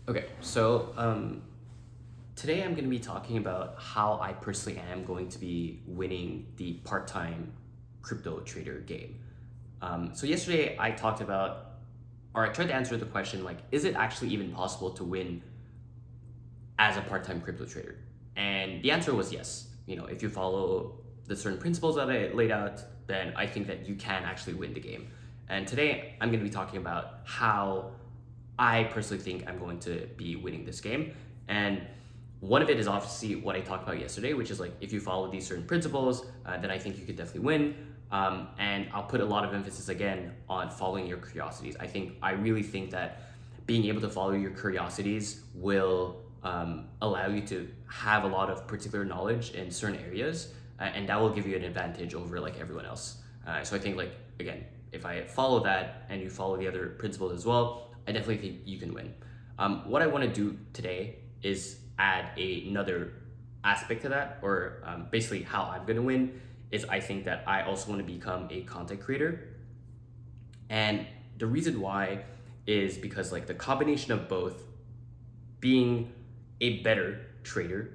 Okay, today I'm going to be talking about how I personally am going to be winning the part-time crypto trader game. So yesterday I talked about, or I tried to answer the question like, is it actually even possible to win as a part-time crypto trader? And the answer was yes. You know, if you follow the certain principles that I laid out, then I think that you can actually win the game. And today I'm going to be talking about how I personally think I'm going to be winning this game. And one of it is obviously what I talked about yesterday, which is like if you follow these certain principles, then I think you could definitely win. And I'll put a lot of emphasis again on following your curiosities. I really think that being able to follow your curiosities will allow you to have a lot of particular knowledge in certain areas, and that will give you an advantage over like everyone else. So I think like again, if I follow that and you follow the other principles as well, I definitely think you can win. What I want to do today is add another aspect to that, or basically how I'm going to win is I think that I also want to become a content creator. And the reason why is because like the combination of both being a better trader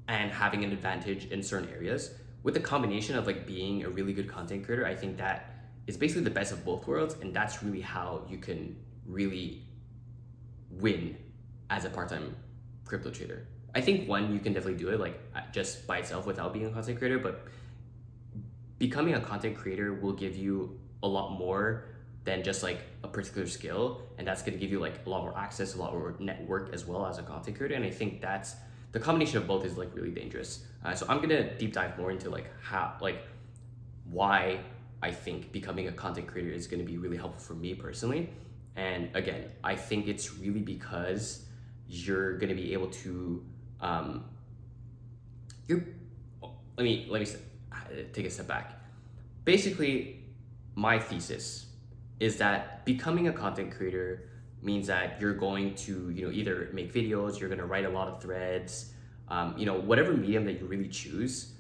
and having an advantage in certain areas with the combination of like being a really good content creator, I think that is basically the best of both worlds, and that's really how you can really win as a part-time crypto trader. I think one, you can definitely do it like just by itself without being a content creator, but becoming a content creator will give you a lot more than just like a particular skill, and that's going to give you like a lot more access, a lot more network as well as a content creator. And I think that's the combination of both is like really dangerous. So I'm going to deep dive more into like how like why I think becoming a content creator is going to be really helpful for me personally. And again, I think it's really because you're going to be able to you're take a step back. Basically, my thesis is that becoming a content creator means that you're going to, either make videos, you're going to write a lot of threads, whatever medium that you really choose.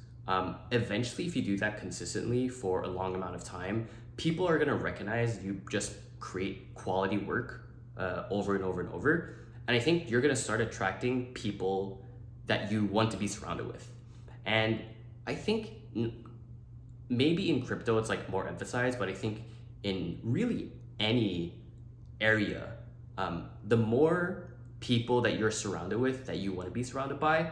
Eventually, if you do that consistently for a long amount of time, people are going to recognize you just create quality work over and over and over. And I think you're going to start attracting people that you want to be surrounded with. And I think maybe in crypto it's like more emphasized, but I think in really any area, the more people that you're surrounded with that you want to be surrounded by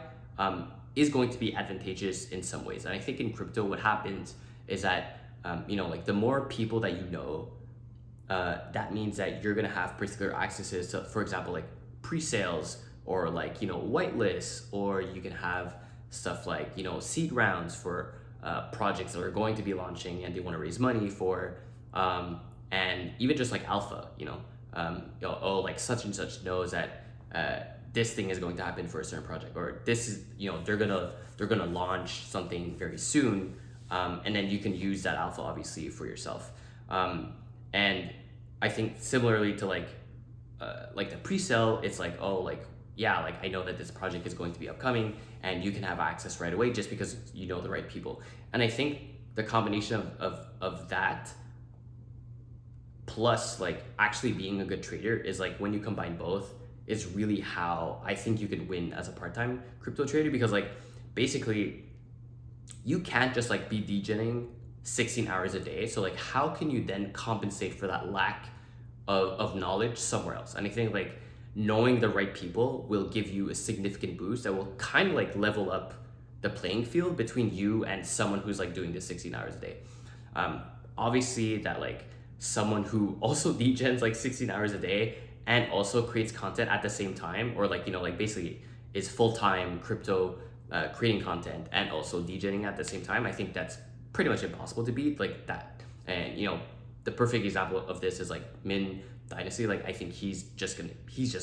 is going to be advantageous in some ways. And I think in crypto what happens is that like the more people that you know, that means that you're gonna have particular accesses to, for example, like pre-sales or like whitelists, or you can have stuff like seed rounds for projects that are going to be launching and they want to raise money for, and even just like alpha, oh, like such and such knows that this thing is going to happen for a certain project, or this is they're gonna launch something very soon, and then you can use that alpha obviously for yourself. And I think similarly to like the pre-sale, it's like, oh, like yeah, like I know that this project is going to be upcoming, and you can have access right away just because you know the right people. And I think the combination of that plus like actually being a good trader is like when you combine both is really how I think you can win as a part-time crypto trader, because like basically you can't just like be degening 16 hours a day. So like how can you then compensate for that lack of knowledge somewhere else? And I think like knowing the right people will give you a significant boost that will kind of like level up the playing field between you and someone who's like doing this 16 hours a day. Obviously that like someone who also degens like 16 hours a day and also creates content at the same time, or like like basically is full-time crypto creating content and also degening at the same time, I think that's pretty much impossible to beat like that. And the perfect example of this is like Min Dynasty. Like I think he's just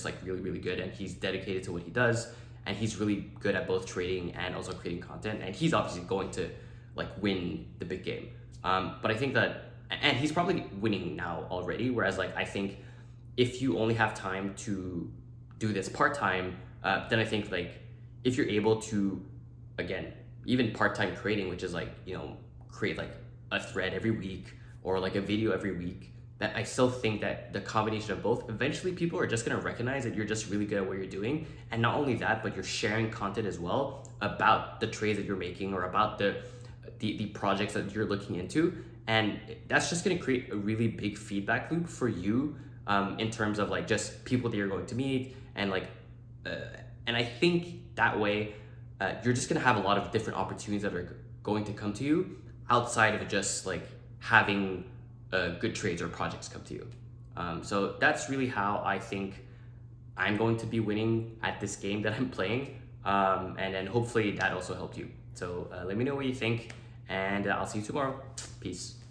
like really really good, and he's dedicated to what he does, and he's really good at both trading and also creating content, and he's obviously going to like win the big game. But I think that, and he's probably winning now already, whereas like I think if you only have time to do this part-time, then I think like if you're able to, again, even part-time trading, which is like create like a thread every week or like a video every week, that I still think that the combination of both, eventually people are just gonna recognize that you're just really good at what you're doing. And not only that, but you're sharing content as well about the trades that you're making or about the projects that you're looking into. And that's just gonna create a really big feedback loop for you, in terms of like just people that you're going to meet and like, and I think that way, you're just gonna have a lot of different opportunities that are going to come to you outside of just like having good trades or projects come to you. So that's really how I think I'm going to be winning at this game that I'm playing. And then hopefully that also helped you. So let me know what you think, and I'll see you tomorrow. Peace.